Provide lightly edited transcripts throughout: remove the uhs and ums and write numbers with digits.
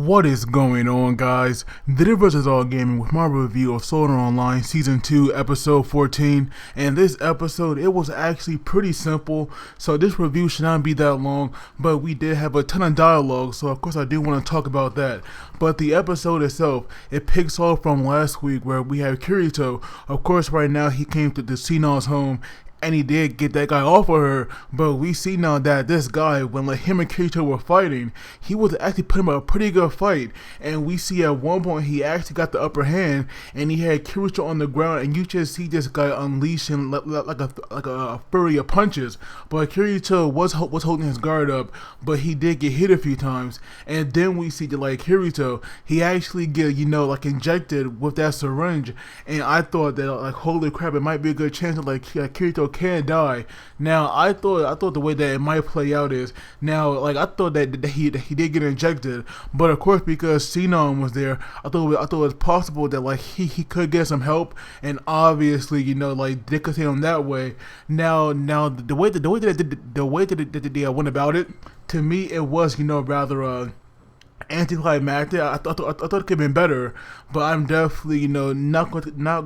What is going on, guys? This is All Gaming with my review of Sword Art Online Season 2, Episode 14. And this episode, it was actually pretty simple, so this review should not be that long, but we did have a ton of dialogue, so of course I do want to talk about that. But the episode itself, it picks off from last week where we have Kirito. Of course, right now he came to the Sinon's home, and he did get that guy off of her, but we see now that this guy, when like him and Kirito were fighting, he was actually putting up a pretty good fight, and we see at one point he actually got the upper hand, and he had Kirito on the ground, and you just see this guy unleashing like a fury of punches, but Kirito was holding his guard up, but he did get hit a few times, and then we see that like Kirito, he actually get like injected with that syringe, and I thought that like holy crap, it might be a good chance that like Kirito can die. Now I thought the way that it might play out is now like I thought that he did get injected, but of course because Sinon was there, I thought it was possible that like he could get some help, and obviously like they could hit him that way. Now the way that they went about it, to me it was rather anticlimactic. I thought it could have been better, but I'm definitely not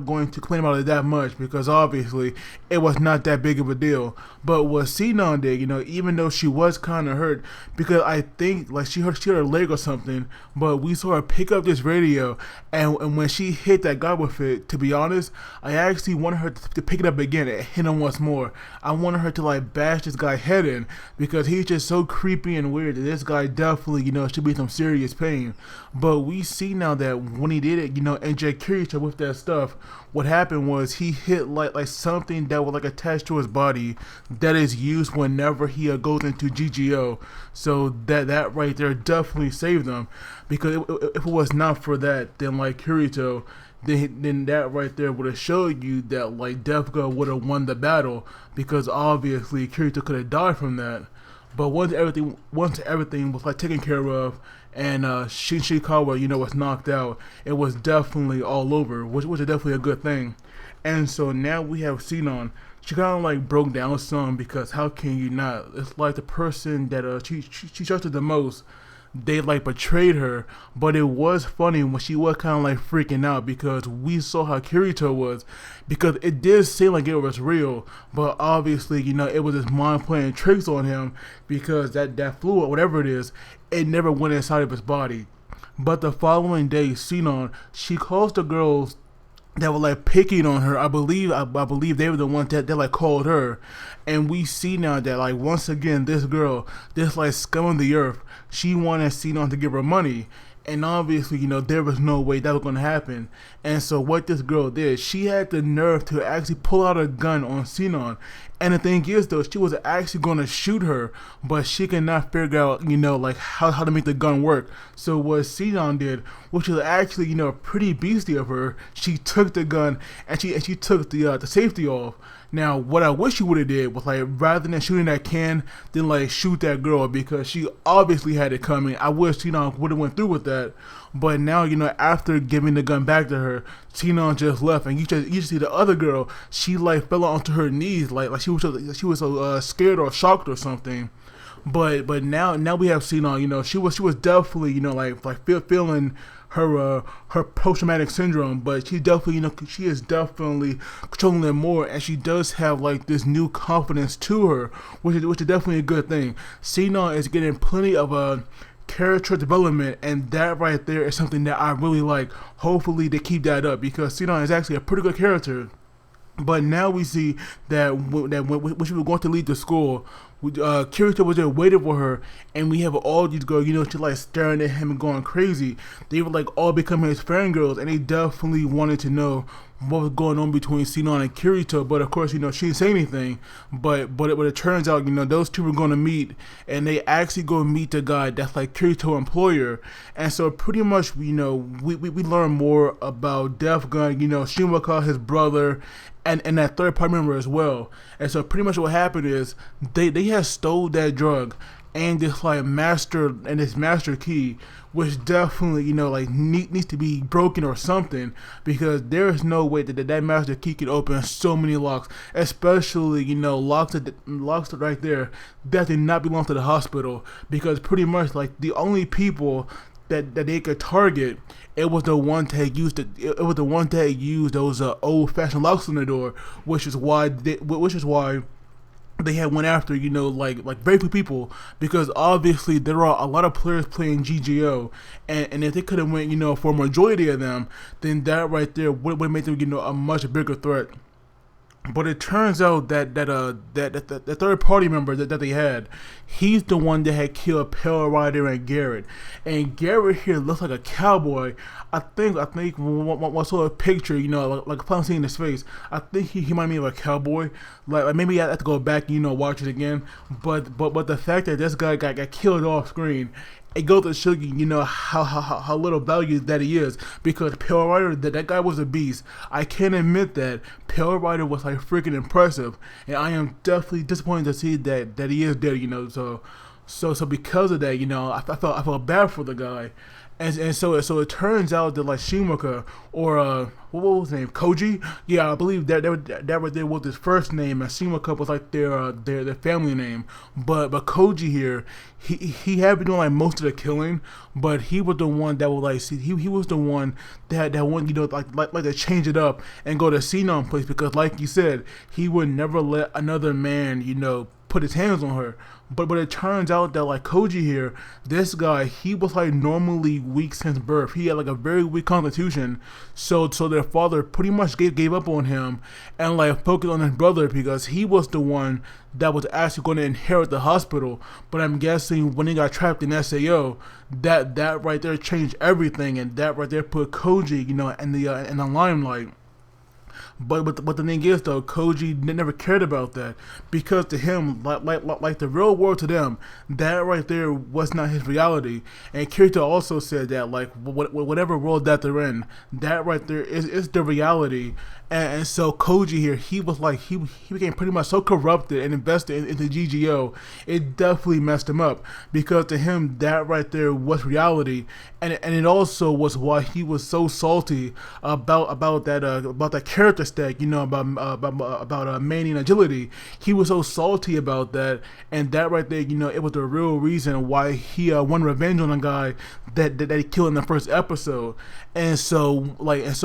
going to complain about it that much because obviously it was not that big of a deal. But what Sinon did, even though she was kind of hurt because I think like she hurt her leg or something, but we saw her pick up this radio, and when she hit that guy with it, to be honest, I actually wanted her to pick it up again and hit him once more. I wanted her to like bash this guy's head in because he's just so creepy and weird that this guy definitely should be some serious pain. But we see now that when he did it, inject Kirito with that stuff, what happened was he hit like something that was like attached to his body that is used whenever he goes into GGO. So that right there definitely saved him, because if it was not for that, then like Kirito, then that right there would have showed you that like Defga would have won the battle, because obviously Kirito could have died from that. But once everything was like taken care of, and Shinshikawa, was knocked out, it was definitely all over, which is definitely a good thing. And so now we have Sinon. She kind of like broke down some, because how can you not? It's like the person that she trusted the most, they like betrayed her. But it was funny when she was kind of like freaking out, because we saw how Kirito was, because it did seem like it was real, but obviously it was his mind playing tricks on him, because that fluid, whatever it is, it never went inside of his body. But the following day, Sinon, she calls the girls that were like picking on her. I believe they were the ones that like called her, and we see now that like once again this girl, this like scum of the earth, she wanted Sinon to give her money. And obviously, there was no way that was going to happen. And so what this girl did, she had the nerve to actually pull out a gun on Sinon. And the thing is, though, she was actually going to shoot her, but she could not figure out, like how to make the gun work. So what Sinon did, which was actually, pretty beastly of her, she took the gun and she took the safety off. Now, what I wish she would have did was like, rather than shooting that can, then like shoot that girl, because she obviously had it coming. I wish Sinon would have went through with that. But now, after giving the gun back to her, Sinon just left, and you just see the other girl. She like fell onto her knees, like she was so scared or shocked or something. But now we have Sinon. She was definitely like feeling her post-traumatic syndrome, but she definitely she is definitely controlling it more, and she does have like this new confidence to her, which is definitely a good thing. Sinon is getting plenty of character development, and that right there is something that I really like. Hopefully they keep that up, because Sinon is actually a pretty good character. But now we see that when she was going to leave the school, Kirito was there waiting for her, and we have all these girls, she like staring at him and going crazy. They were like all becoming his fangirls, and they definitely wanted to know what was going on between Sinon and Kirito. But of course, she didn't say anything. But it turns out, those two were going to meet, and they actually go meet the guy that's like Kirito's employer. And so pretty much, we learn more about Def Gun, Shimaka, his brother, and that third party member as well. And so pretty much what happened is they had stole that drug and this like master key, which definitely like needs to be broken or something, because there is no way that master key can open so many locks, especially locks right there that did not belong to the hospital, because pretty much like the only people that they could target, it was the one that used it was the one that used those old-fashioned locks on the door, which is why they had went after, like very few people, because obviously there are a lot of players playing GGO, and if they could have went, for a majority of them, then that right there would make them, a much bigger threat. But it turns out that the third party member that they had, he's the one that had killed Pale Rider and Garrett. And Garrett here looks like a cowboy. I think when I saw a picture, like if I'm seeing his face, I think he might be like a cowboy. Like maybe I have to go back, watch it again. But the fact that this guy got killed off screen, it goes to show you, how little value that he is, because Pale Rider, that guy was a beast. I can't admit that Pale Rider was like freaking impressive, and I am definitely disappointed to see that he is dead. So because of that, I felt bad for the guy. And so it turns out that like Shimaka or what was his name, Koji, yeah, I believe that right there was his first name, and Shimaka was like their family name. But Koji here, he had been doing like most of the killing, but he was the one that was like, see, he was the one that wanted, like to change it up and go to Sinon place, because like you said, he would never let another man, put his hands on her. But it turns out that like Koji here, this guy, he was like normally weak since birth. He had like a very weak constitution. So their father pretty much gave up on him and like focused on his brother, because he was the one that was actually going to inherit the hospital. But I'm guessing when he got trapped in SAO, that right there changed everything, and that right there put Koji, in the limelight. But the thing is though, Koji never cared about that, because to him, like the real world to them, that right there was not his reality. And Kirito also said that like whatever world that they're in, that right there is the reality. And so Koji here, he was like, he became pretty much so corrupted and invested into GGO, it definitely messed him up, because to him that right there was reality, and it also was why he was so salty about that character stack, about Manny and agility. He was so salty about that, and that right there, it was the real reason why he won revenge on a guy that he killed in the first episode. And so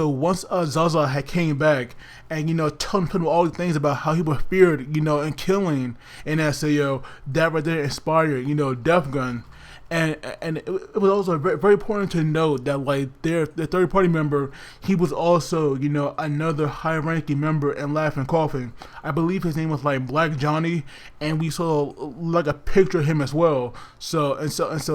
once Zaza had came back and told him all the things about how he was feared, and killing in SAO, that right there inspired, Def Gun. And it was also very, very important to note that like the third party member, he was also another high ranking member in Laughing Coughing. I believe his name was like Black Johnny, and we saw like a picture of him as well. So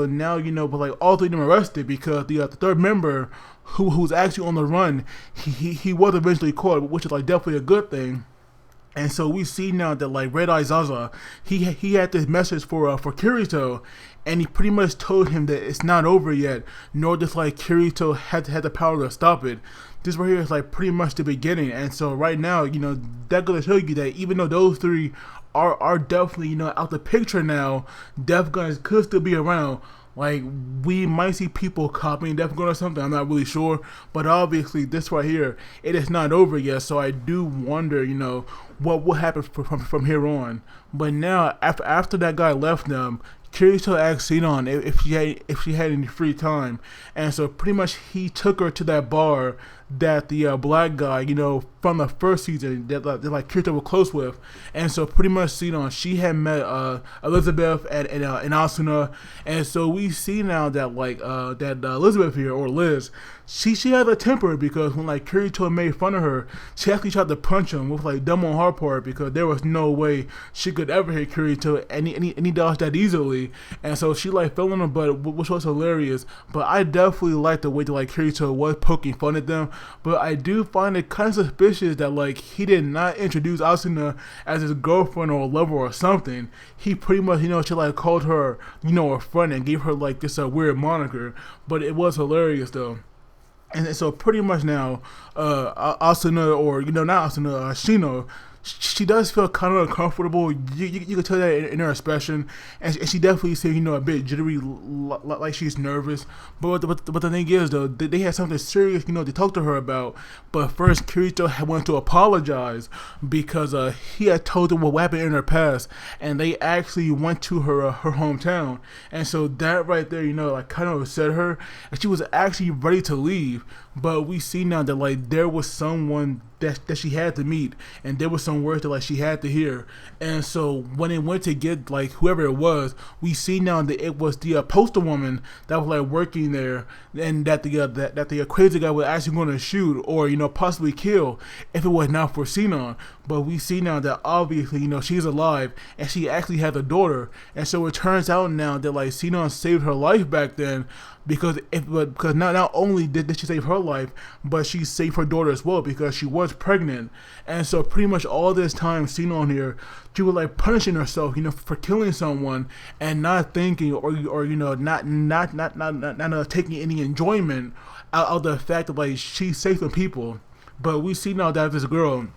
now but like all three of them arrested, because the third member who's actually on the run, he was eventually caught, which is like definitely a good thing. And so we see now that like Red Eye Zaza, he had this message for Kirito, and he pretty much told him that it's not over yet, nor just like Kirito had the power to stop it. This right here is like pretty much the beginning. And so right now, that goes to show you that even though those three are definitely out the picture now, Def Guns could still be around. Like, we might see people copying Def Gun or something, I'm not really sure. But obviously, this right here, it is not over yet. So I do wonder, what will happen from here on. But now, after that guy left them, Kirito asked Sinon if she had any free time. And so pretty much he took her to that bar that the black guy, from the first season that like Kirito was close with. And so pretty much Sinon, she had met Elizabeth and Asuna. And so we see now that like that Elizabeth here, or Liz, she had a temper, because when like Kirito made fun of her, she actually tried to punch him with like dumb on her part, because there was no way she could ever hit Kirito any dodge that easily. And so she like fell on her butt, which was hilarious. But I definitely like the way that like Kirito was poking fun at them. But I do find it kind of suspicious that like he did not introduce Asuna as his girlfriend or lover or something. He pretty much she like called her a friend and gave her like this weird moniker. But it was hilarious though. And so pretty much now, Asuna, or not Asuna, Shino, she does feel kind of uncomfortable. You can tell that in her expression, and she definitely seems, a bit jittery, like she's nervous. But the thing is, though, they had something serious, to talk to her about. But first, Kirito had wanted to apologize because he had told her what happened in her past, and they actually went to her hometown, and so that right there, like kind of upset her, and she was actually ready to leave. But we see now that like there was someone that she had to meet, and there was some words that like she had to hear. And so when they went to get like whoever it was, we see now that it was the poster woman that was like working there, and that the crazy guy was actually going to shoot or possibly kill if it was not for Sinon. But we see now that obviously she's alive, and she actually has a daughter, and so it turns out now that like Sinon saved her life back then, because not only did she save her life, but she saved her daughter as well, because she was pregnant. And so pretty much all this time, Sinon here, she was like punishing herself, for killing someone and not thinking or not taking any enjoyment out of the fact that like she saved some people. But we see now that this girl,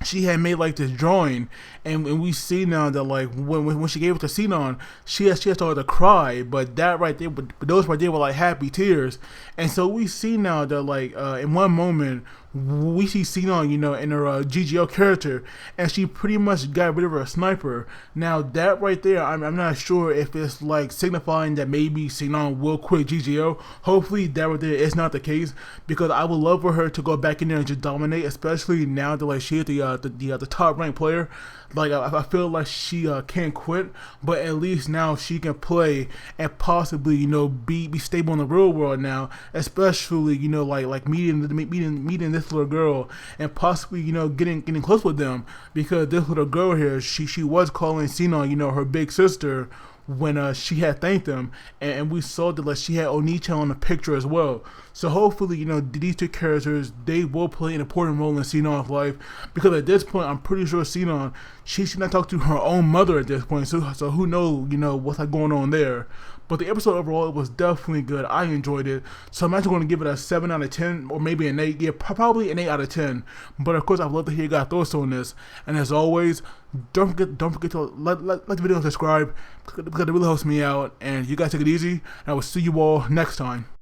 she had made like this drawing, and we see now that like when she gave it to Sinon, she had started to cry, but that right there, but those right there were like happy tears. And so we see now that like in one moment we see Sinon, in her GGO character, and she pretty much got rid of her sniper. Now that right there, I'm not sure if it's like signifying that maybe Sinon will quit GGO. Hopefully that right there is not the case, because I would love for her to go back in there and just dominate, especially now that like she is the top ranked player. Like I feel like she can't quit, but at least now she can play and possibly be stable in the real world now, especially like meeting this little girl, and possibly getting close with them, because this little girl here, she was calling Sinon her big sister when she had thanked them, and we saw that like she had Onicha on the picture as well. So hopefully these two characters, they will play an important role in Sinon's life, because at this point I'm pretty sure Sinon, she should not talk to her own mother at this point, so who knows what's like going on there. But the episode overall, it was definitely good. I enjoyed it. So I'm actually going to give it a 7 out of 10, or maybe an 8. Yeah, probably an 8 out of 10. But of course, I'd love to hear your guys' thoughts on this. And as always, don't forget to like the video and subscribe, because it really helps me out. And you guys take it easy. And I will see you all next time.